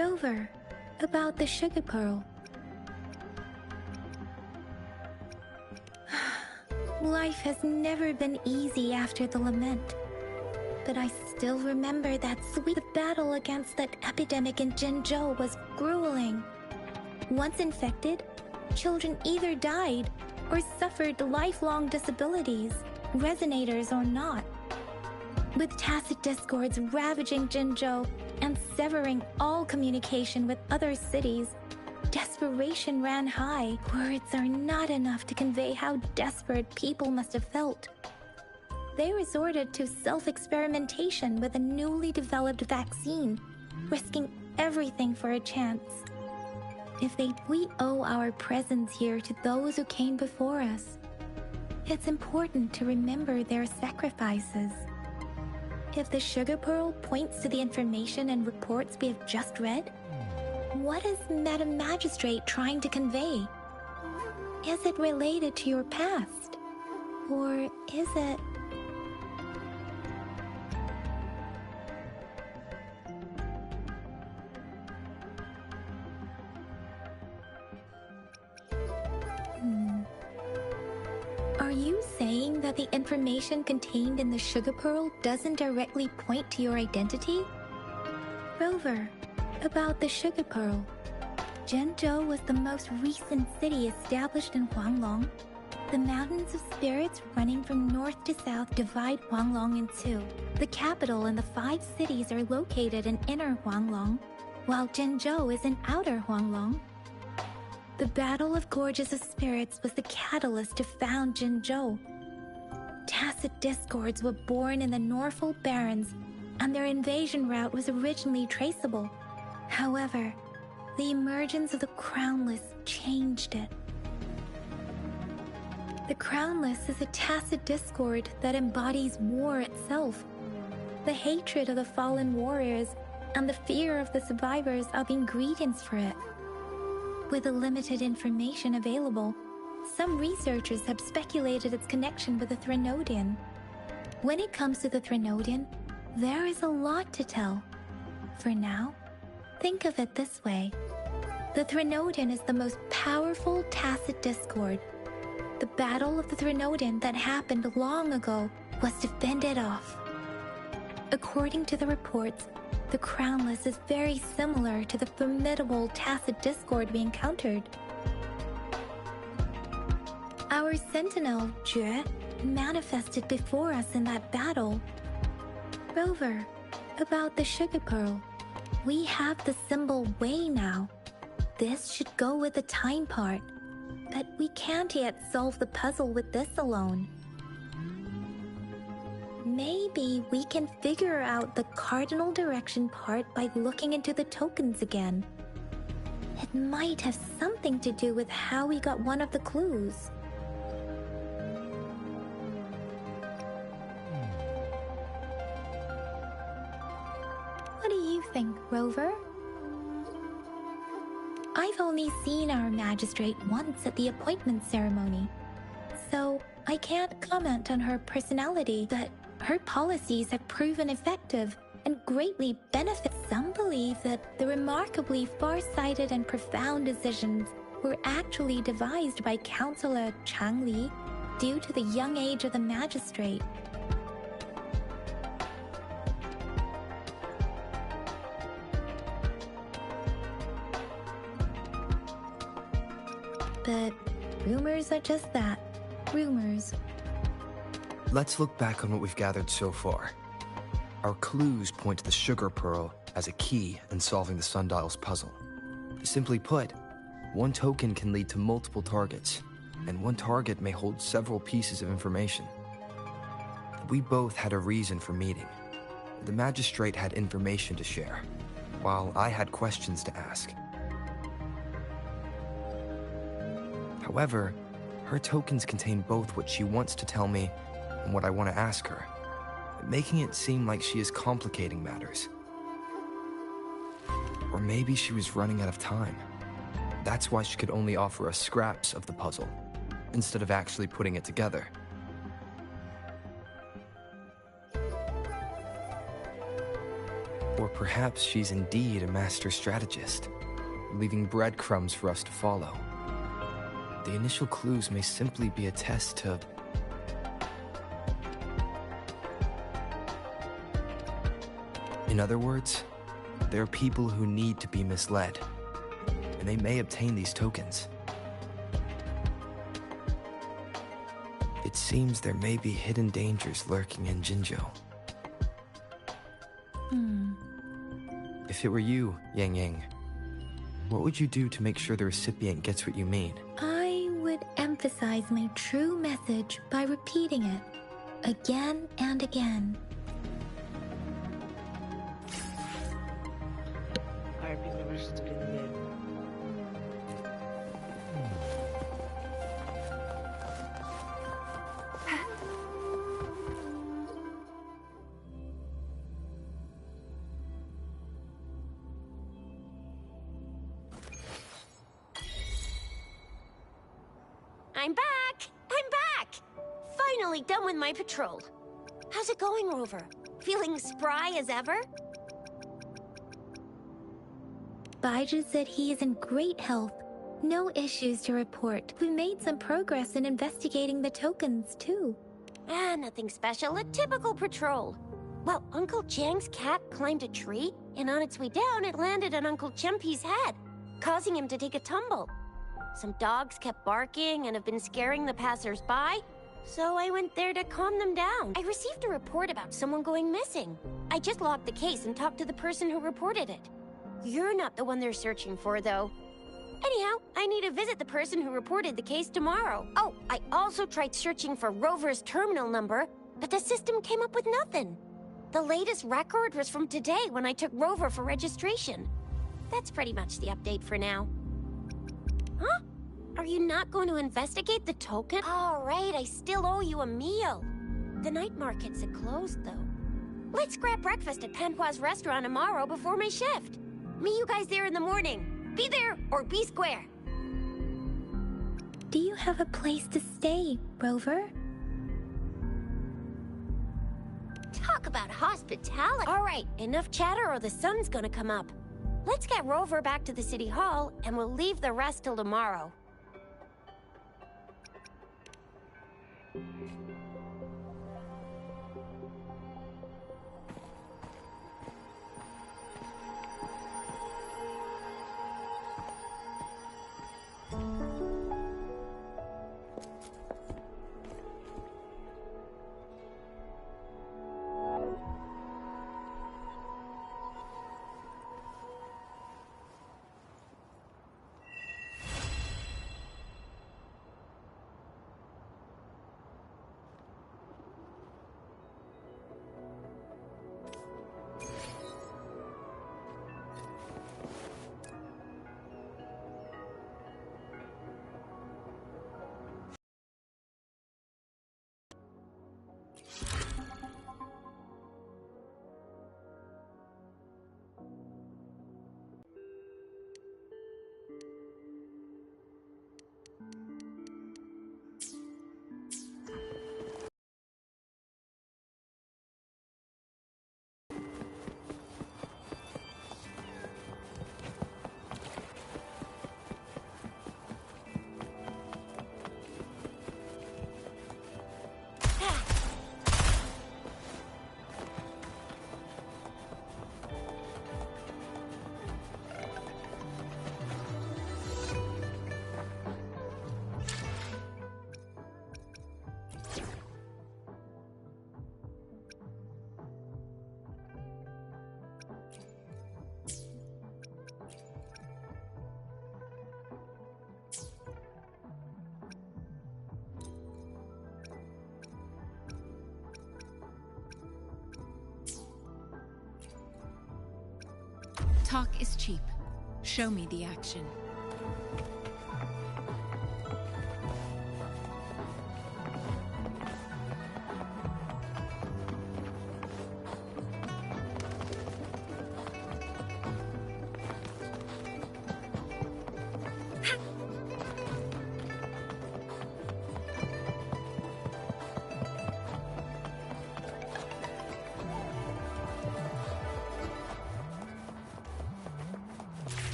Rover, about the sugar pearl. Life has never been easy after the lament. But I still remember that sweet battle against that epidemic in Jinzhou was grueling. Once infected, children either died or suffered lifelong disabilities, resonators or not. With tacit discords ravaging Jinzhou and severing all communication with other cities, desperation ran high. Words are not enough to convey how desperate people must have felt. They resorted to self-experimentation with a newly developed vaccine, risking everything for a chance. We owe our presence here to those who came before us. It's important to remember their sacrifices. If the sugar pearl points to the information and reports we have just read, what is Madam Magistrate trying to convey? Is it related to your past? Or is it... Are you saying that the information contained in the sugar pearl doesn't directly point to your identity? Rover, about the sugar pearl. Zhenzhou was the most recent city established in Huanglong. The mountains of spirits running from north to south divide Huanglong in two. The capital and the 5 cities are located in inner Huanglong, while Zhenzhou is in outer Huanglong. The Battle of Gorges of Spirits was the catalyst to found Jinzhou. Tacit discords were born in the Norfolk Barrens, and their invasion route was originally traceable. However, the emergence of the Crownless changed it. The Crownless is a tacit discord that embodies war itself. The hatred of the fallen warriors and the fear of the survivors are the ingredients for it. With the limited information available, some researchers have speculated its connection with the Threnodian. When it comes to the Threnodian, there is a lot to tell. For now, think of it this way. The Threnodian is the most powerful tacit discord. The Battle of the Threnodian that happened long ago was to fend it off. According to the reports, the Crownless is very similar to the formidable tacit discord we encountered. Our sentinel, Jue, manifested before us in that battle. Rover, about the sugar pearl. We have the symbol Wei now. This should go with the time part, but we can't yet solve the puzzle with this alone. Maybe we can figure out the cardinal direction part by looking into the tokens again. It might have something to do with how we got one of the clues. What do you think, Rover? I've only seen our magistrate once at the appointment ceremony, so I can't comment on her personality, but her policies have proven effective and greatly benefit. Some believe that the remarkably far-sighted and profound decisions were actually devised by Councillor Chang Li due to the young age of the magistrate. But rumors are just that, rumors. Let's look back on what we've gathered so far. Our clues point to the sugar pearl as a key in solving the sundial's puzzle. Simply put, one token can lead to multiple targets, and one target may hold several pieces of information. We both had a reason for meeting. The magistrate had information to share, while I had questions to ask. However, her tokens contain both what she wants to tell me and what I want to ask her, making it seem like she is complicating matters. Or maybe she was running out of time. That's why she could only offer us scraps of the puzzle, instead of actually putting it together. Or perhaps she's indeed a master strategist, leaving breadcrumbs for us to follow. The initial clues may simply be a test to... In other words, there are people who need to be misled, and they may obtain these tokens. It seems there may be hidden dangers lurking in Jinzhou. If it were you, Yang Yang, what would you do to make sure the recipient gets what you mean? I would emphasize my true message by repeating it again and again. I'm back! I'm back! Finally done with my patrol. How's it going, Rover? Feeling spry as ever? Baiju said he is in great health. No issues to report. We made some progress in investigating the tokens, too. Nothing special. A typical patrol. Well, Uncle Jiang's cat climbed a tree, and on its way down, it landed on Uncle Chempi's head, causing him to take a tumble. Some dogs kept barking and have been scaring the passers-by, so I went there to calm them down. I received a report about someone going missing. I just logged the case and talked to the person who reported it. You're not the one they're searching for, though. Anyhow, I need to visit the person who reported the case tomorrow. Oh, I also tried searching for Rover's terminal number, but the system came up with nothing. The latest record was from today when I took Rover for registration. That's pretty much the update for now. Huh? Are you not going to investigate the token? All right, I still owe you a meal. The night markets are closed, though. Let's grab breakfast at Panhua's restaurant tomorrow before my shift. Meet you guys there in the morning. Be there or be square. Do you have a place to stay, Rover? Talk about hospitality. All right, enough chatter or the sun's gonna come up. Let's get Rover back to the city hall, and we'll leave the rest till tomorrow. Talk is cheap. Show me the action.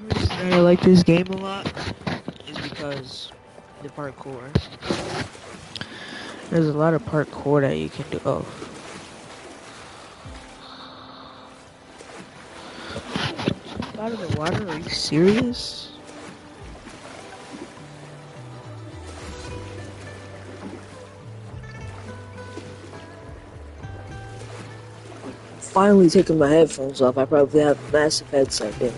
reason that I like this game a lot is because the parkour. There's a lot of parkour that you can do. Oh. Out of the water? Are you serious? Finally taking my headphones off. I probably have a massive headset in.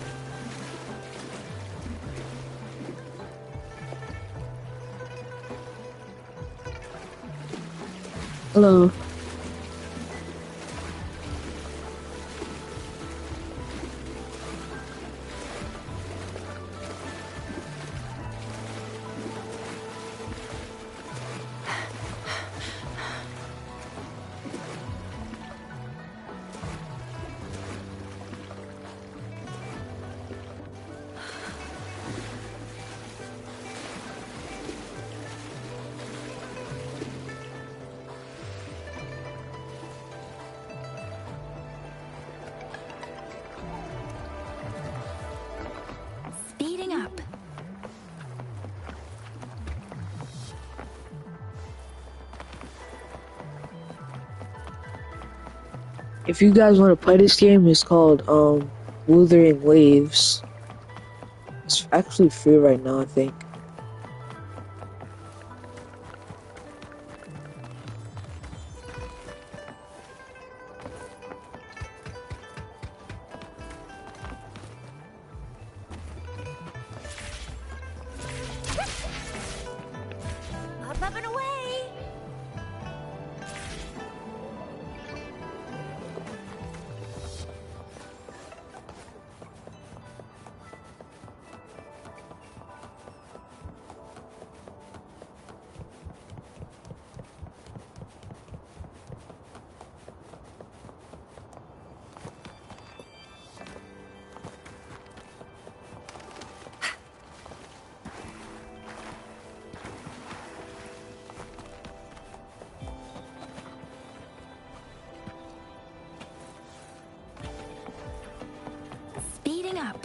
Hello. Speeding up. If you guys want to play this game, it's called Wuthering Waves. It's actually free right now, I think. Up and away! Speeding up.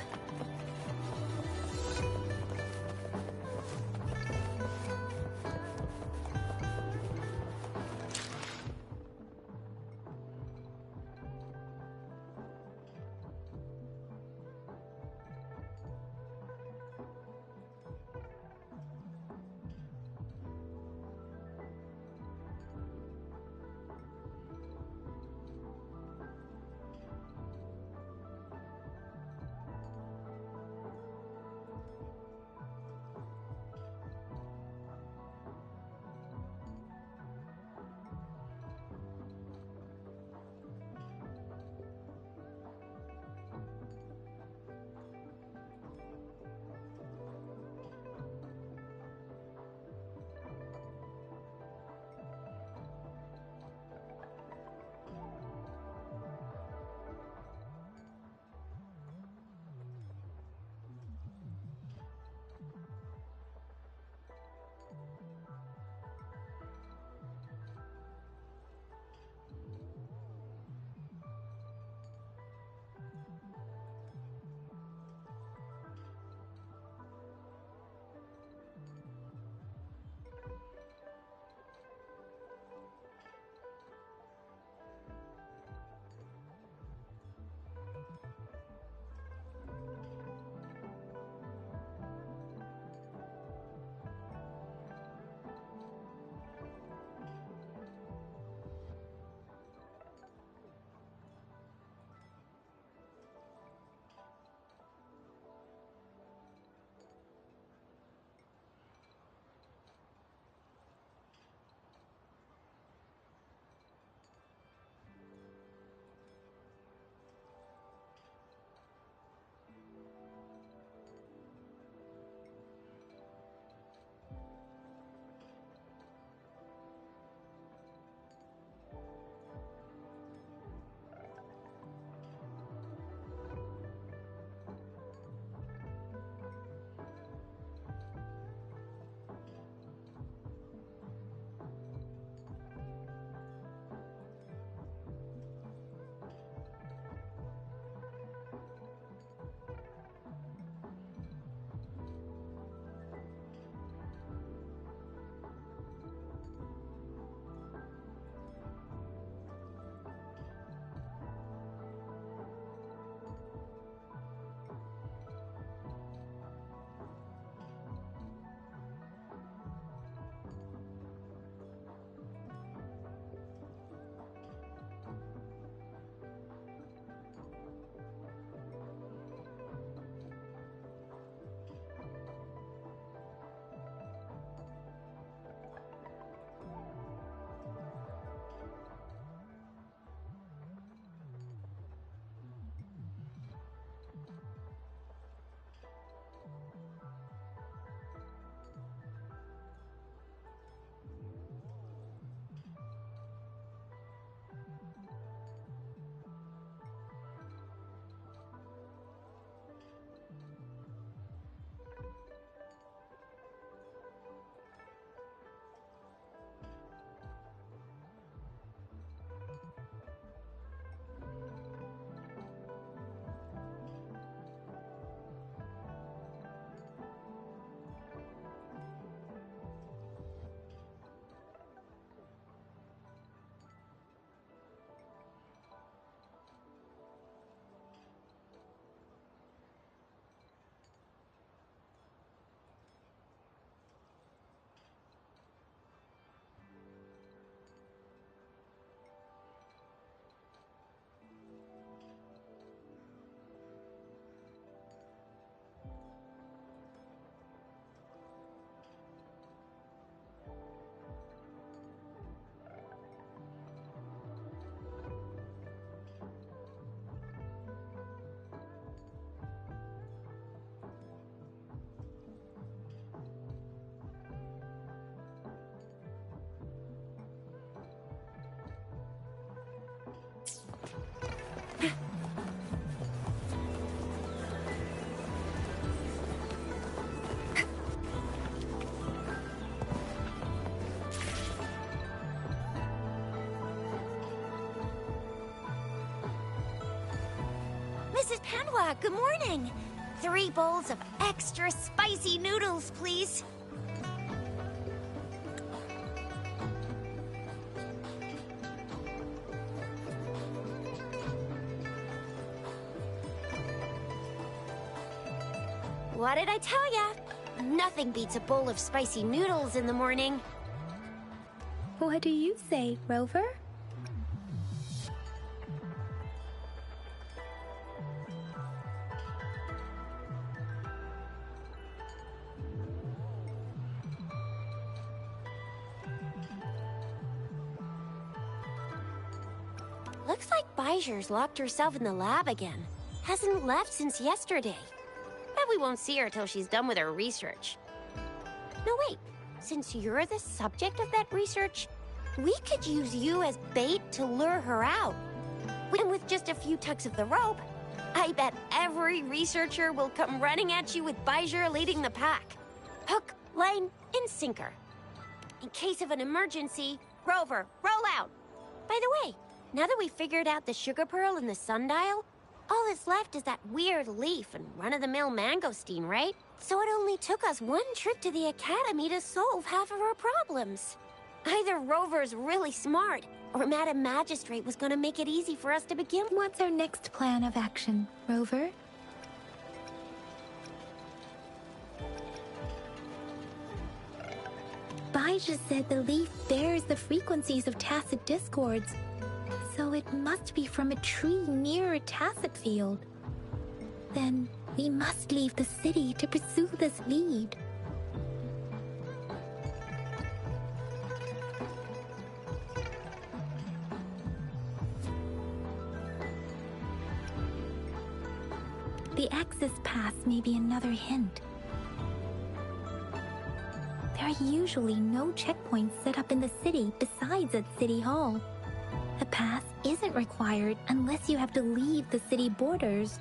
Mrs. Panwa, good morning. 3 bowls of extra spicy noodles, please. What did I tell ya? Nothing beats a bowl of spicy noodles in the morning. What do you say, Rover? Looks like Bijur's locked herself in the lab again. Hasn't left since yesterday. Bet we won't see her till she's done with her research. No, wait. Since you're the subject of that research, we could use you as bait to lure her out. And with just a few tugs of the rope, I bet every researcher will come running at you with Bijur leading the pack. Hook, line, and sinker. In case of an emergency, Rover, roll out. By the way, now that we've figured out the sugar pearl and the sundial, all that's left is that weird leaf and run-of-the-mill mangosteen, right? So it only took us 1 trip to the academy to solve half of our problems. Either Rover's really smart, or Madam Magistrate was gonna make it easy for us to begin. What's our next plan of action, Rover? Bijah said the leaf bears the frequencies of tacit discords, so it must be from a tree near a tacit field. Then we must leave the city to pursue this lead. The access pass may be another hint. There are usually no checkpoints set up in the city besides at City Hall. A pass isn't required unless you have to leave the city borders.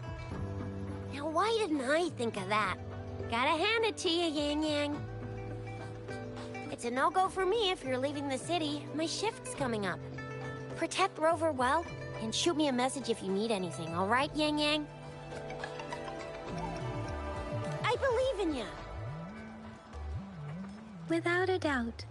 Now why didn't I think of that? Gotta hand it to you, Yang Yang. It's a no-go for me if you're leaving the city. My shift's coming up. Protect Rover well, and shoot me a message if you need anything, all right, Yang Yang? I believe in you. Without a doubt.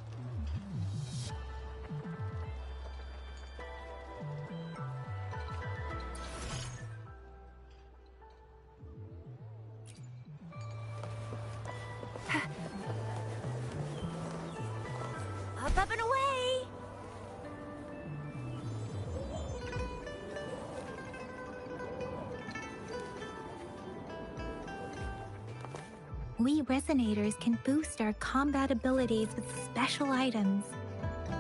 Up and away! We resonators can boost our combat abilities with special items.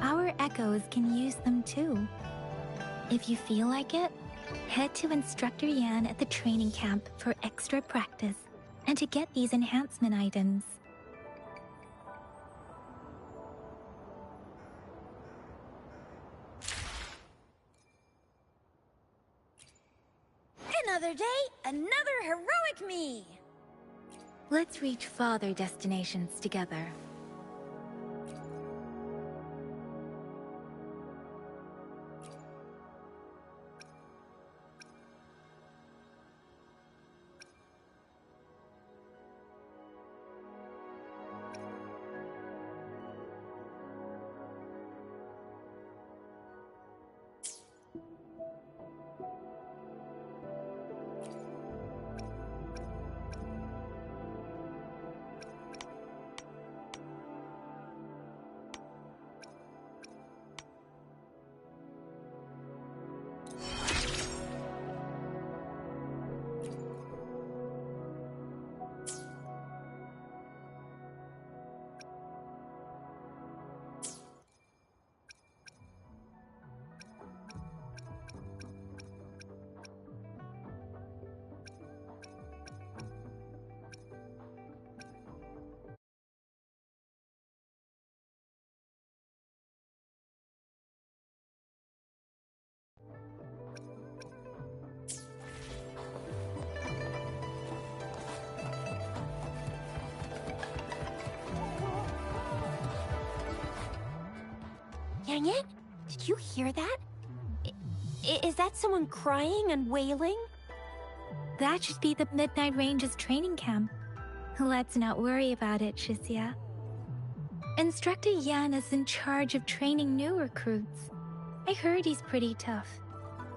Our echoes can use them too. If you feel like it, head to Instructor Yan at the training camp for extra practice and to get these enhancement items. Another day, another heroic me! Let's reach farther destinations together. Yang Yang, did you hear that? Is that someone crying and wailing? That should be the Midnight Range's training camp. Let's not worry about it, Shisia. Instructor Yan is in charge of training new recruits. I heard he's pretty tough,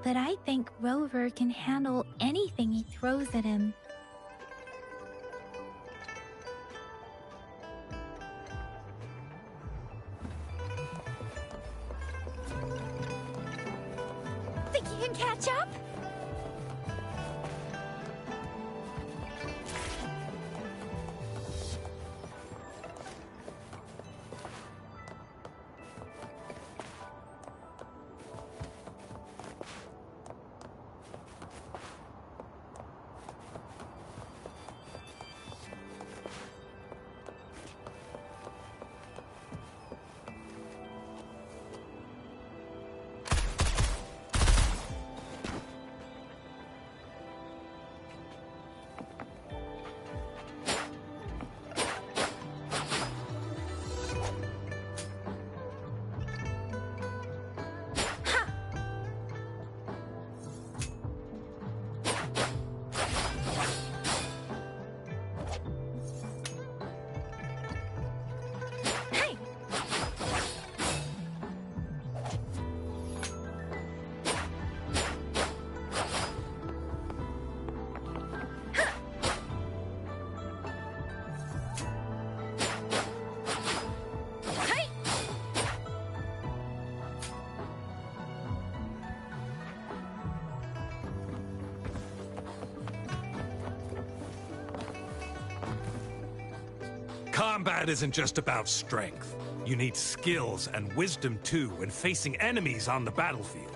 but I think Rover can handle anything he throws at him. Think you can catch up? Combat isn't just about strength. You need skills and wisdom too when facing enemies on the battlefield.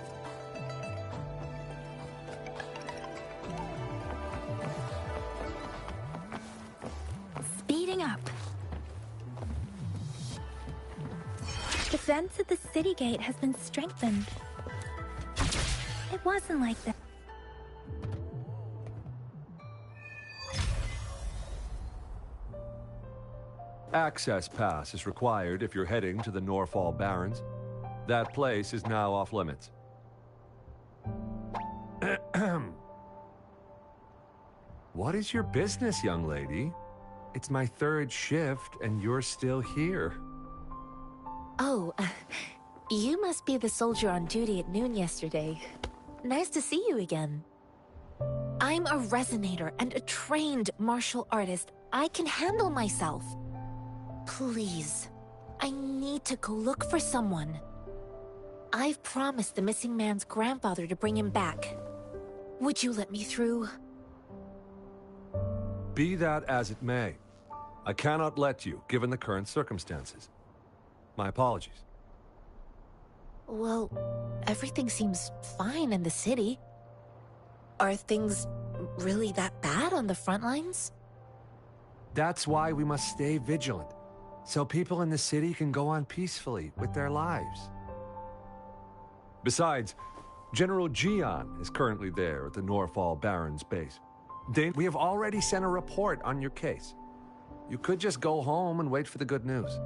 Speeding up. The fence at the city gate has been strengthened. It wasn't like that. Access pass is required if you're heading to the Norfall Barrens. That place is now off limits. What is your business, young lady? It's my third shift and you're still here. Oh, you must be the soldier on duty at noon yesterday. Nice to see you again. I'm a resonator and a trained martial artist. I can handle myself. Please, I need to go look for someone. I've promised the missing man's grandfather to bring him back. Would you let me through? Be that as it may, I cannot let you, given the current circumstances. My apologies. Well, everything seems fine in the city. Are things really that bad on the front lines? That's why we must stay vigilant, so people in the city can go on peacefully with their lives. Besides, General Jian is currently there at the Norfall Barrens base. We have already sent a report on your case. You could just go home and wait for the good news.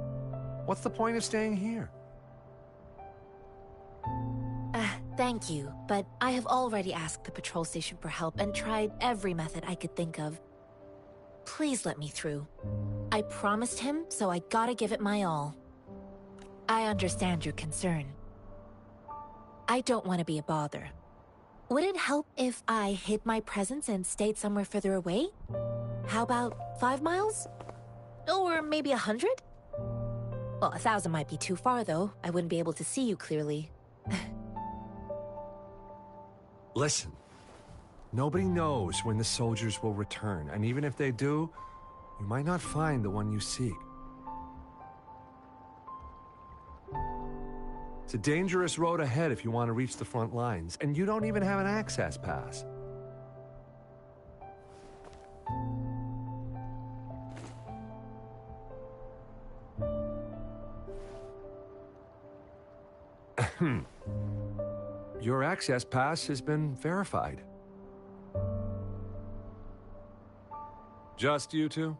What's the point of staying here? Thank you, but I have already asked the patrol station for help and tried every method I could think of. Please let me through. I promised him, so I gotta give it my all. I understand your concern. I don't want to be a bother. Would it help if I hid my presence and stayed somewhere further away? How about 5 miles? Or maybe 100? Well, 1,000 might be too far, though. I wouldn't be able to see you clearly. Listen, nobody knows when the soldiers will return, and even if they do, you might not find the one you seek. It's a dangerous road ahead if you want to reach the front lines, and you don't even have an access pass. Your access pass has been verified. Just you two?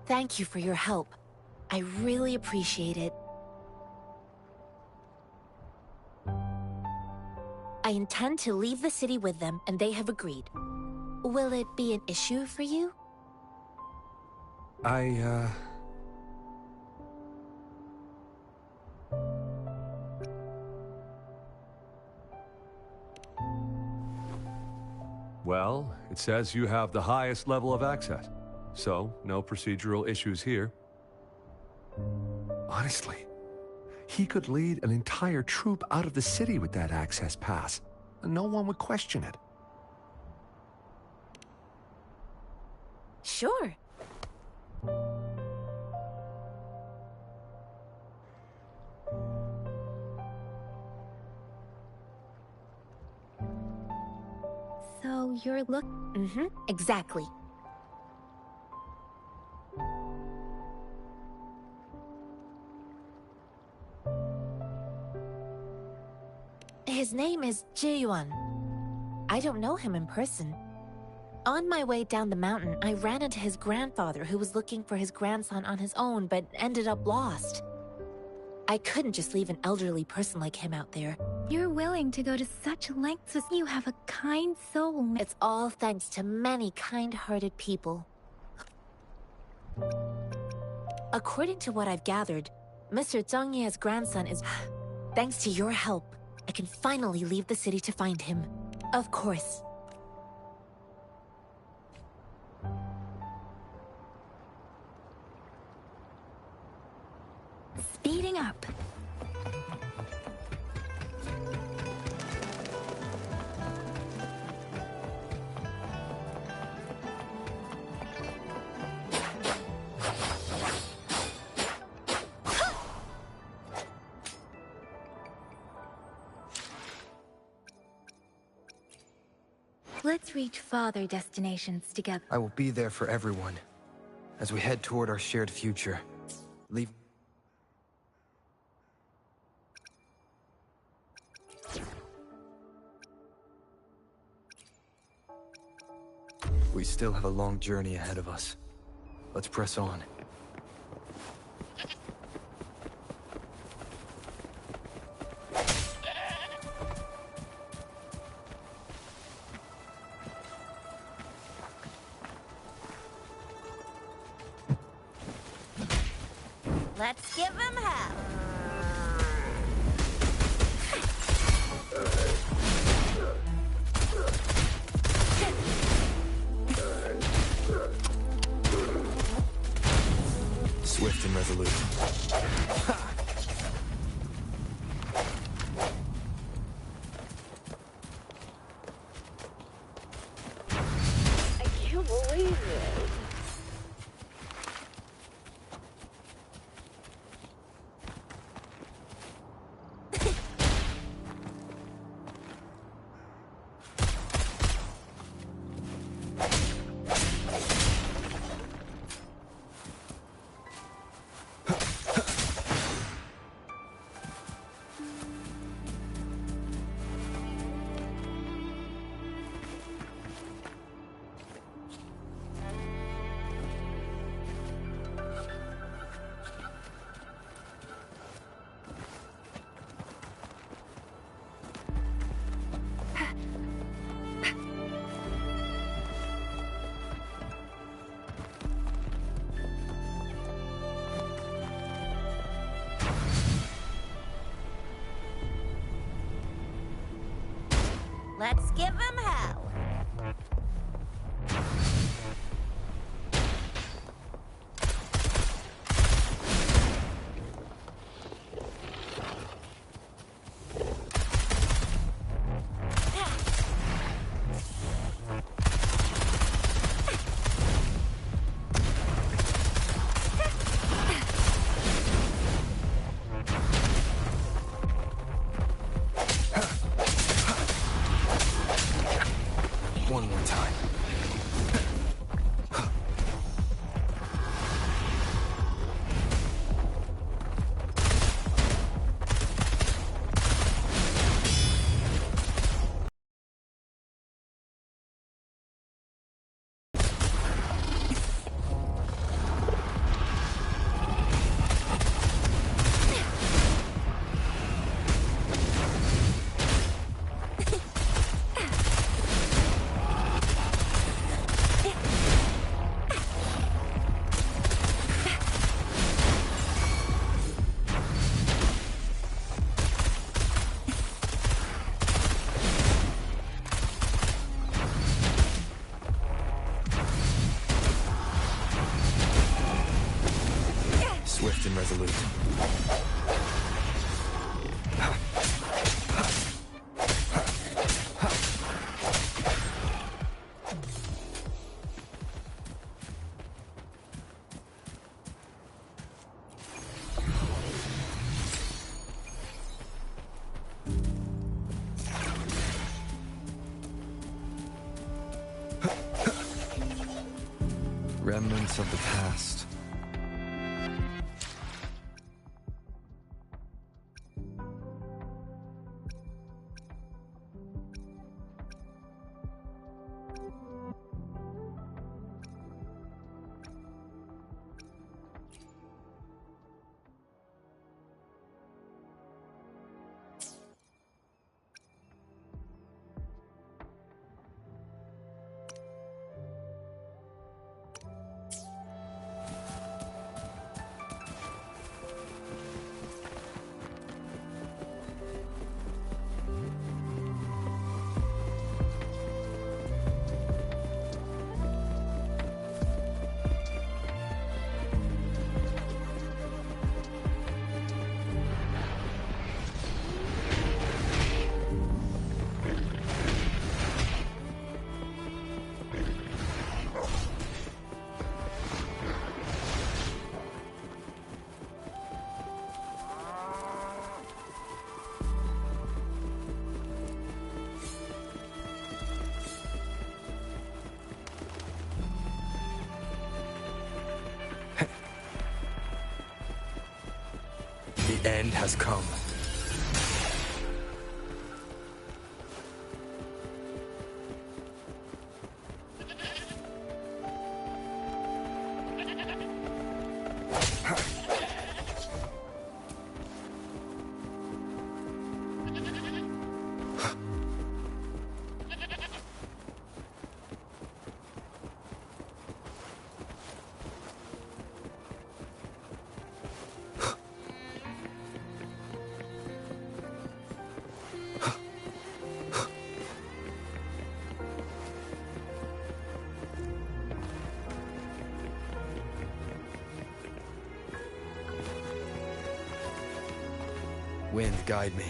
Thank you for your help. I really appreciate it. I intend to leave the city with them, and they have agreed. Will it be an issue for you? Well, it says you have the highest level of access. So, no procedural issues here. Honestly, he could lead an entire troop out of the city with that access pass, and no one would question it. Sure. So you're Exactly. His name is Ji-yuan. I don't know him in person. On my way down the mountain, I ran into his grandfather who was looking for his grandson on his own but ended up lost. I couldn't just leave an elderly person like him out there. You're willing to go to such lengths as you have a kind soul. It's all thanks to many kind-hearted people. According to what I've gathered, Mr. Zhang Ye's grandson is... Thanks to your help, I can finally leave the city to find him. Of course. Speeding up. Let's reach farther destinations together. I will be there for everyone as we head toward our shared future. Leave. We still have a long journey ahead of us. Let's press on. Let's give him hell. Swift and resolute. I can't believe it. Let's give him hell. swift and resolute. Remnants of the past. The end has come. Wind, guide me.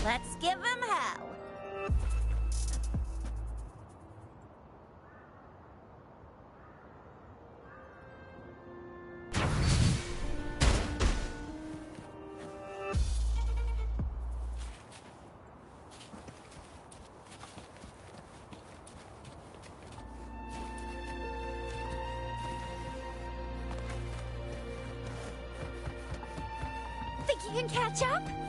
Let's give him hell. Think you can catch up?